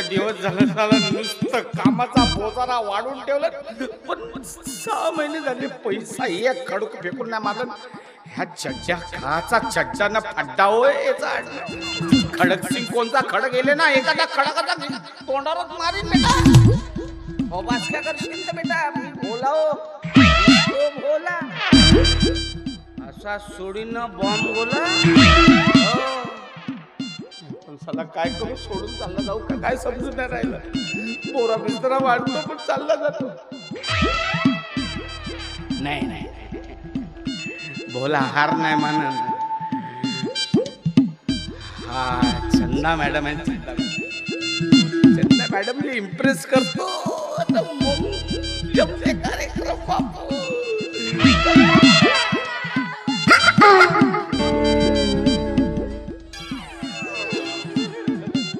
दिवस झालं नुसतं कामाचा बोजारा वाढून ठेवलं, पण 6 महिने झाले पैसा एक खडक फेकून नाही मारलं. ह्या चज्जा खाचा चज्जानं फड्डा होय याचा. खडक सिंग कोणता खडक गेले ना, एखादा खडकाचा तोंडावरच मारीन बेटा. हो बास क्या करशील तर बेटा, भोला हो भोला असा सोडीन बॉम्ब बोला. पण साला काय करू, सोडून चालला जाऊ का काय समजून नाही राहिलं. पोरा बिस्तरा वाढतो पण चालला जातो. नाही नाही भोला हार नाही मानन. हा चंदा मॅडम आहे. चंदा मॅडमने इम्प्रेस करतो जमते कार्यक्रम बापू.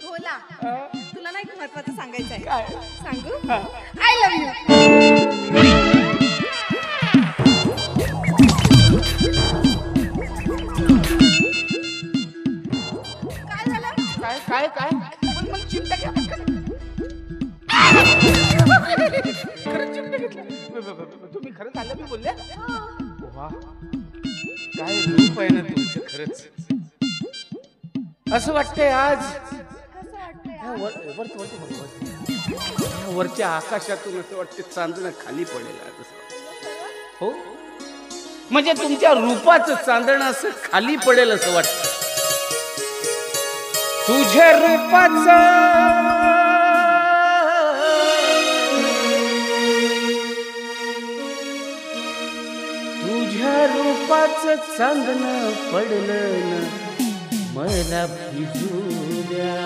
भोला तुला ना एक महत्वाचं सांगायचं आहे. काय सांगू? I love you. काय काय मला चिमटा घ्या. खरंच चिमटा घेतला तुम्ही? खरंच आलं मी बोलल्या. वा काय रूप आहे ना तुमचं खरंच. असं वाटतंय आज वरच्या आकाशातून असं वाटतं चांदणं खाली पडेल आज. हो म्हणजे तुमच्या रूपाचं चांदणं असं खाली पडेल असं वाटतं. तुझ्या रूपाचं चांदणं पडलं न मला भिजू द्या.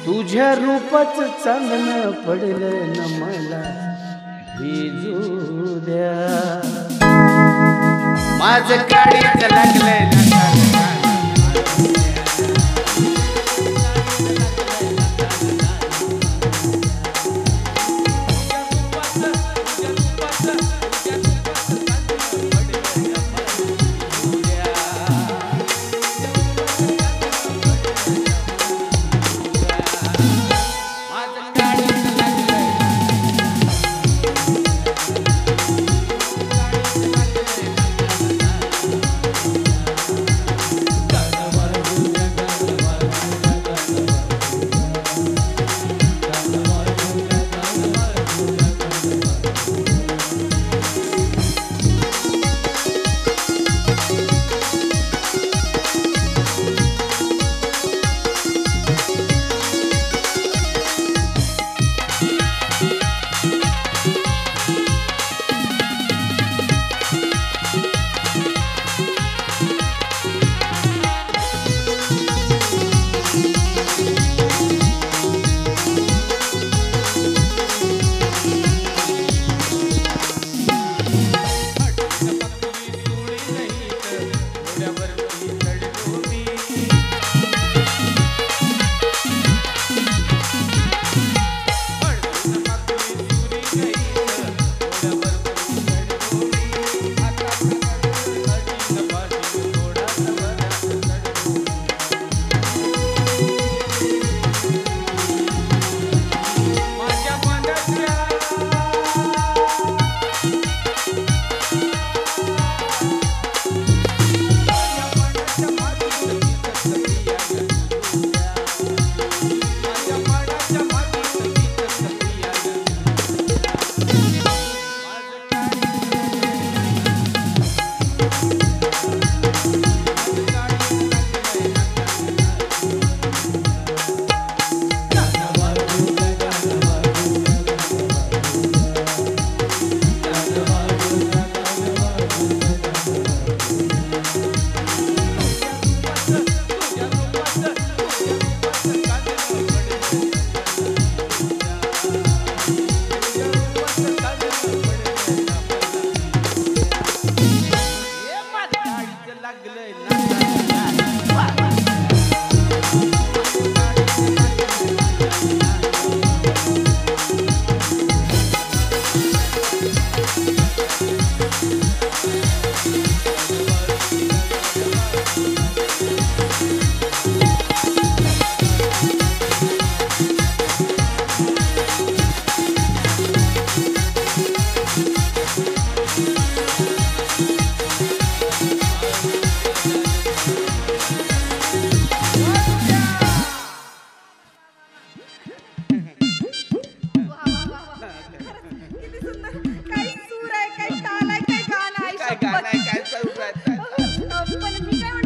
तुझ्या रूपाचं चांदणं पडलं न मला भिजू द्या. माझं काळीच लागलंय ना.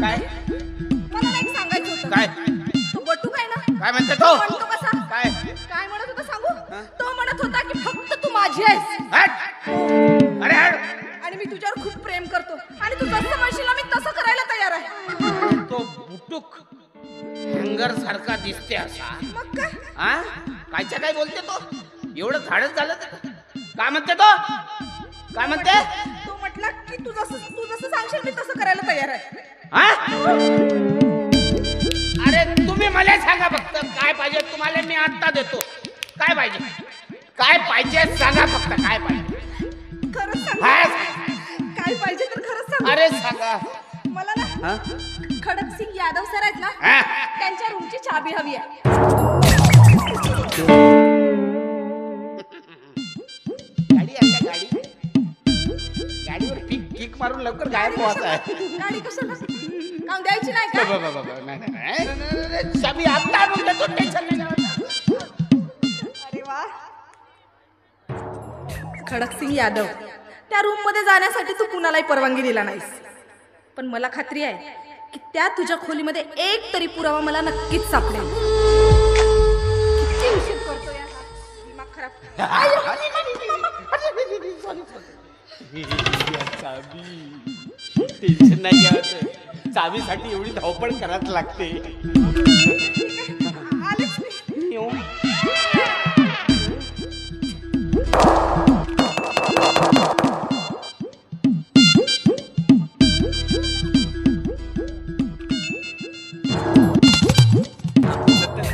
काय मला नाही सांगायचं होतं. काय तो बटू काय ना, काय म्हणते तो म्हणतो कसा, काय काय म्हणत होता सांगू? तो म्हणत होता की फक्त तू माझी आहेस हट. अरे हट. आणि मी तुझ्यावर खूप प्रेम करतो आणि तू जसं म्हणशील ना मी तसं करायला तयार आहे. तो बुटुक हँगर सारखा दिसते असा. मग काय? हा कायच्या काय बोलते तो? एवढं धाडच झालं तर काय म्हणते तो? काय म्हणते? तो म्हटला की तू जसं सांगशील मी तसं करायला तयार आहे. हा? अरे तुम्ही मला सांगा फक्त काय पाहिजे तुम्हाला, मी आत्ता देतो. काय पाहिजे, काय पाहिजे सांगा फक्त, काय पाहिजे खरंच सांग. हा? काय पाहिजे तर खरंच सांग. अरे सांगा. मला ना हा? खडक सिंग यादव सर आहेत ना, हा? त्यांच्या रूमची चाबी हवी आहे. गाडी आहे का? गाडी गाडीवर किक मारून लवकर गायब व्हायचं आहे. गाडी कशाला काम द्यायची नाही का? नाही चाबी आता आणून देतो, टेन्शन नाही घ्यायचं. अरे वा. खडक सिंग यादव, त्या रूम मध्ये जाण्यासाठी तू कुणालाही परवानगी दिला नाहीस, पण मला खात्री आहे की त्या तुझ्या खोलीमध्ये एक तरी पुरावा मला नक्कीच सापडेल. किती उशीर करतो यार, दिमाग खराब. टेन्शन नाही घ्यायचं, चावीसाठी एवढी धावपळ करायला लागते. आलेच मी.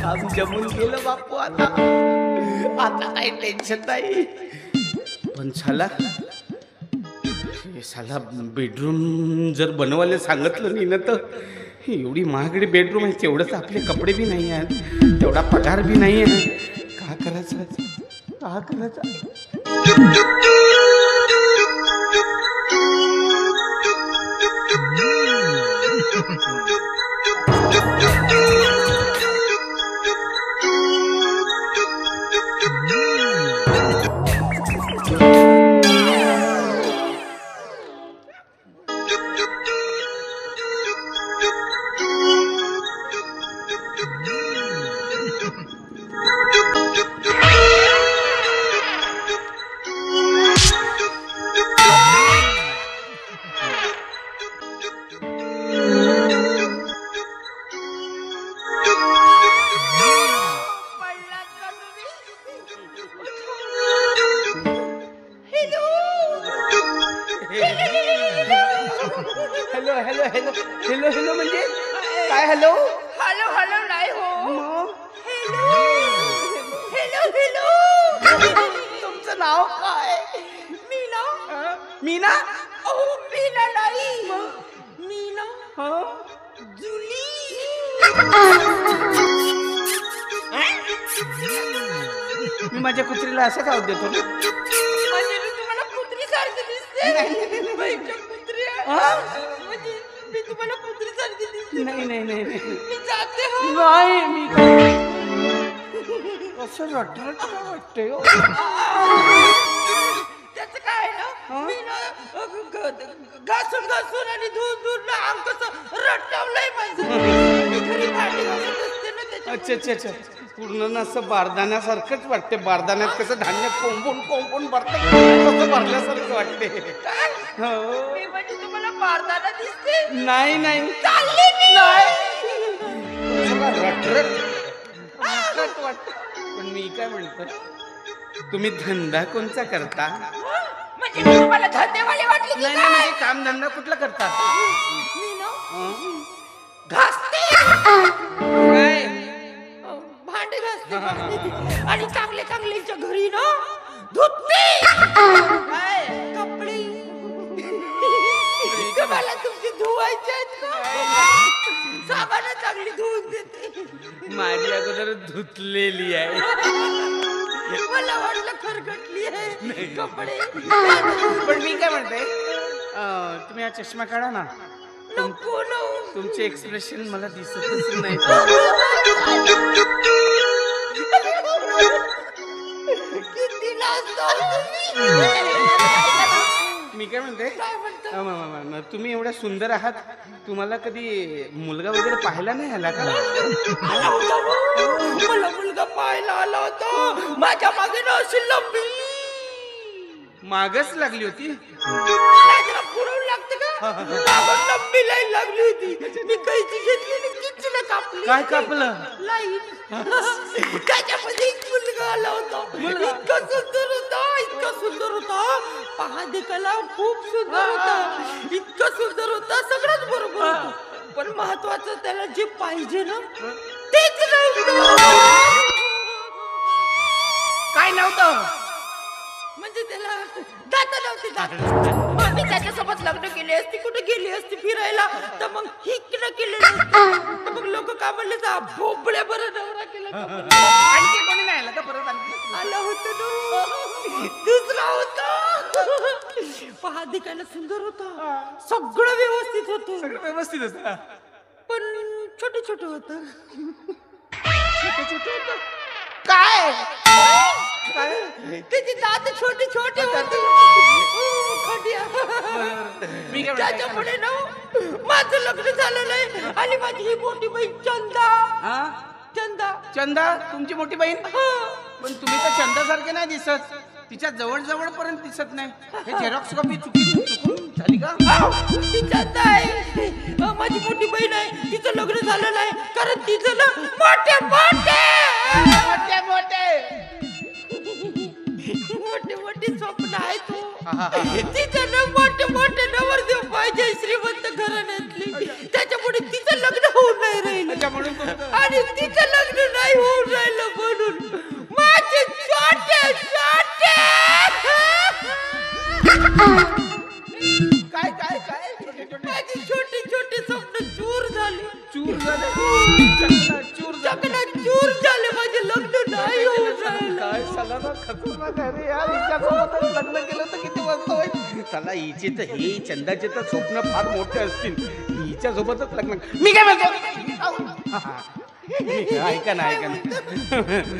काम जमून गेलं बापू. आता आता काही टेन्शन नाही. पण साला बेडरूम जर बनवायला सांगितलं नाही ना तर एवढी महागडी बेडरूम आहे, तेवढंच आपले कपडे बी नाही आहेत, तेवढा पगार बी नाही आहे. का करायचं, का करायचं? Hello hello hello hello hello म्हणजे काय? हॅलो हॅलो हॅलो नाही हो. Hello hello. तुमचं नाव काय? मीना. मीना? अहो मीना नाही, मीना जुली. मी माझ्या कुत्रीला असं आवाज देतो ना. म्हणजे मी तुम्हाला कुत्री सारखी दिसते? बाईच्या कुत्री म्हणजे मी तुम्हाला कुत्री सारखी दिसते? नाही नाही नाही नाही मी जाते हो. नाही, मी असं रटरट वाटतंय. त्याचं काय ना, मी ना घासून घासून आणि धुवून धुवून ना अंग कसं रटवलंय माझं. मी घरी भांडी घासत असते ना त्याच्या. अच्छा अच्छा अच्छा, पूर्ण ना असं बारदाण्यासारखंच वाटते. बारदाण्यात कसं धान्य कोंबून कोंबून भरतं तसं भरल्यासारखं वाटते. हो. मी म्हणजे तुम्हाला मारताना दिसते? नाही नाही चालले मी. रटरट वाटत. पण मी काय म्हणतो, तुम्ही धंदा कोणचा करता? म्हणजे मी तुम्हाला धंदेवाले वाटले की नाही काय? नाही, काम धंदा कुठला करता? मी ना घासते, काय? भांडे घासते आणि चांगले चांगलेच्या घरी ना धुतते. काय कपडे तुम्हाला तुमचे धुवायचे आहेत का? साबाना चांगली धुवून देते. माझी अगोदर धुतलेली आहे. मला वाटलं खरगटली आहे कपडे. पण मी काय म्हणते, तुम्ही हा चष्मा काढा ना. नको ना. तुमचे एक्सप्रेशन मला दिसतच नाही. किती लाजता तुम्ही. मी काय म्हणते काय म्हणतो? तुम्ही एवढ्या सुंदर आहात, तुम्हाला कधी मुलगा वगैरे पाहायला नाही आला का? आला होता ना. मला मुलगा पाहायला आला होता. माझ्या मागे ना अशी लंबी मागच लागली होती. लाजरा पुरवू लागते का? मागं लंबी लाईन लागली होती. मी कैची घेतली आणि किचीला कापली. काय कापलं? लाईन. त्याच्यामध्ये एक मुलगा आला होता. इतका सुंदर होता, इतका सुंदर होता. पहा दिकाला खूप सुंदर होता. इतका सुंदर होता, सगळंच बरोबर होतं. पण महत्वाचं त्याला जे पाहिजे ना तेच नव्हतं. काय नव्हतं? म्हणजे त्याला दात नव्हते. दात मी त्याच्यासोबत लग्न केले असती, कुठे गेली असती फिरायला, तर मग हिकणं केले तर मग लोक का म्हणले जा भोपळ्या बरं नवरा केला. आणखी कोणी नाही आला का परत? आणखी आला होता ना, दुसरा होता. पहा दिकायला सुंदर होता, सगळं व्यवस्थित होतं, सगळं व्यवस्थित असतं. पण छोटे छोटे होत. छोटे छोटे होतं. काय त्याची दात छोटे छोटे होते. मी काय म्हणते? त्याच्यामुळे ना माझं लग्न झालं नाही. आणि माझी ही मोठी बहीण चंदा. हा? चंदा चंदा तुमची मोठी बहीण? पण तुम्ही तर चंदासारखे नाही दिसत. तिच्या जवळ जवळ पर्यंत दिसत नाही. हे झेरॉक्स कॉपी चुकून झाली का? ती चंदा आहे, माझी मोठी बहीण आहे. तिचं लग्न झालं नाही कारण तिचं ना मोठे मोठे मोठे मोठे स्वप्न आहे. तिचं ना मोठे मोठे नवरदेव पाहिजे, श्रीमंत घराण्यातली. त्याच्यामुळे तिचं लग्न होऊन नाही राहिलं. आणि तिचं लग्न नाही होऊन राहिलं म्हणून माझे छोटे छोटे काय काय काय माझे छोटे छोटे स्वप्न चूर झाले. चूर झाले. चूर झाले. माझे लग्न नाही होऊन राहिलं. काय साला ना खतरनाक आहे रे यार. हिच्यासोबतच लग्न केलं तर किती मस्त होईल. साला हिचे तर हे चंदाचे तर स्वप्न फार मोठे असतील. हिच्या सोबतच लग्न. मी काय म्हणतो ऐका ना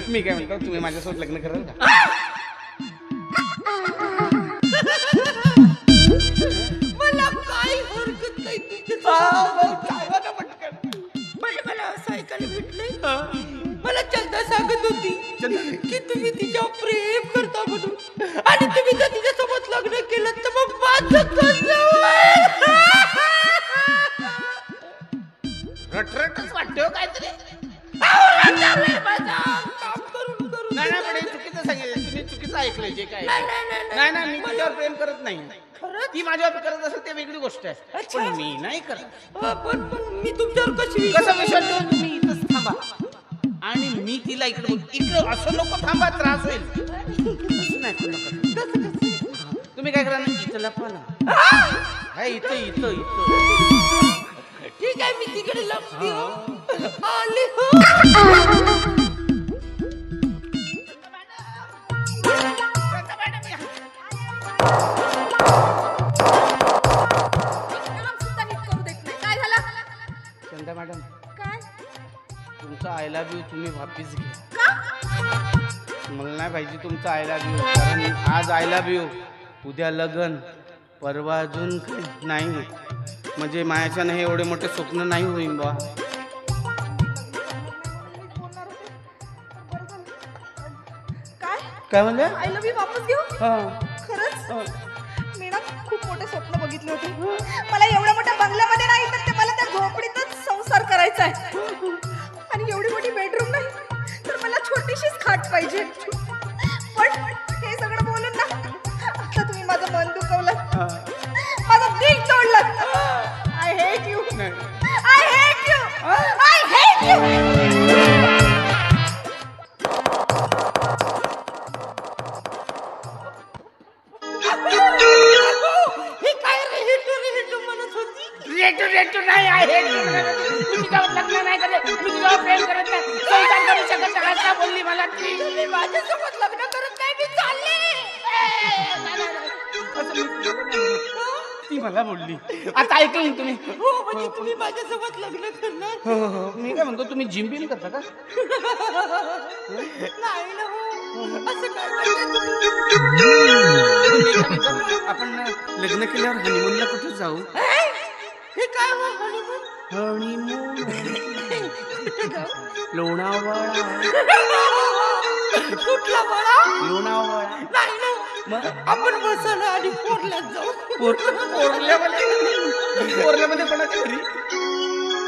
मी काय म्हणतो, तुम्ही माझ्यासोबत लग्न कराल का? मला काही हरकत नाही मला असं ऐकायला भेटलंय. मला चंदा सांगत होती की तुम्ही तिच्यावर प्रेम करता म्हणून, आणि तुम्ही जर तिच्यासोबत लग्न केलं तर मग माझं कसं होईल? रटरटच वाटतो काहीतरी. नाही नाही पण हे चुकीचं सांगितलं तुम्ही, चुकीचं ऐकलंय जे काय. नाही मी तिच्यावर प्रेम करत नाही. ती माझ्यावर करत असेल ते वेगळी गोष्ट आहे, पण मी नाही करत. पण मी तुमच्यावर कसं विश्वास ठेवून? तुम्ही इथंच थांबा आणि मी तिला इकडे असं नको थांबा, त्रास होईल. असं नाही करू. तुम्ही काय करा ना, इथं लपवा ना. इथं इथं इथं. ठीक आहे, मी तिकडे लपते. आले हो. चंदा मॅडम, काय तुमचं आय लव्ह यू तुम्ही वापिस घ्या. का? मला नाही पाहिजे तुमचं आय लव्ह यू. कारण आज आय लव्ह यू, उद्या लगन, परवा अजून काही नाही. म्हणजे मायाच्यानं हे एवढे मोठे स्वप्न नाही होईल बा. काय काय म्हणले? आय लव्ह यू वापस घेऊ? हा. खरंच मी ना खूप मोठे स्वप्न बघितले होते. मला एवढ्या मोठ्या बंगल्यामध्ये नाही तर ते मला त्या झोपडीतच संसार करायचा आहे. आणि एवढी मोठी बेडरूम नाही तर मला छोटीशीच खाट पाहिजे. पण हे सगळं बोलून ना आता तुम्ही माझं मन दुखवलं, माझं दिल तोडलं. I hate you. I hate you. I hate you. Raid two नाही आहे. मी तुझ्यावर लग्न नाही करत, मी तुझ्यावर प्रेम करत नाही, संसार करू शकत नाही. काय बोलली मला ती? तुम्ही माझ्यासोबत लग्न करत नाही, मी चालले. ती मला बोलली. आता ऐकलं तुम्ही? हो, म्हणजे तुम्ही माझ्यासोबत लग्न करणार? हो. मी काय म्हणतो, तुम्ही जिम बिम करता का? नाही ना. हो, असं काय करताय तुम्ही? आपण लग्न केल्यावर हनीमूनला कुठे जाऊ? हे काय हो हनीमून? हनीमून कुठे जाऊ? लोणावळा. कुठला बळा? लोणावळा. नाही ना आपण बसायला आणि पोरल्यात जाऊ. पोरल्यामध्ये कोणाच्या घरी?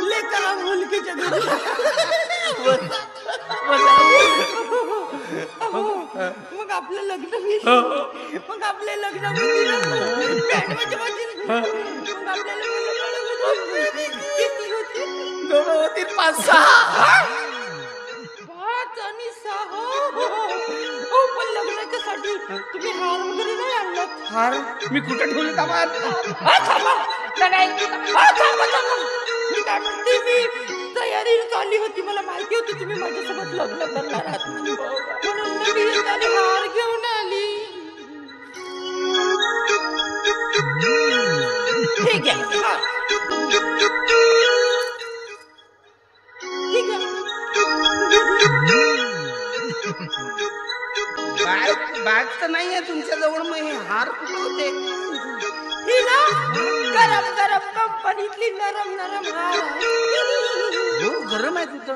लेकरा मुलगीच्या घरी. मग आपलं लग्न होईल. मग आपले लग्न होईल. बँडवाच्या वाजतील. मग आपल्याला किती होतील? दोघं होतील 5-6. 5 आणि 6. पण लग्नाच्या साठी तुम्ही हार वगैरे नाही आणलात? हार मी कुठे ठेवले कामात? मी काय म्हणते, मी तयारी चालली होती. मला माहिती होती तुम्ही माझ्यासोबत लग्न करणार आहात म्हणून मी येताना हार घेऊन आली. ठीक आहे. ठीक आहे. बॅग तर नाहीये तुमच्या जवळ, मग हे हार कुठे होते? ही ना गरम गरम कंपनीतली नरम नरम हार आहे. हो, गरम आहे तिथं.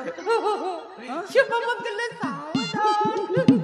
शुभमंगल सावधान.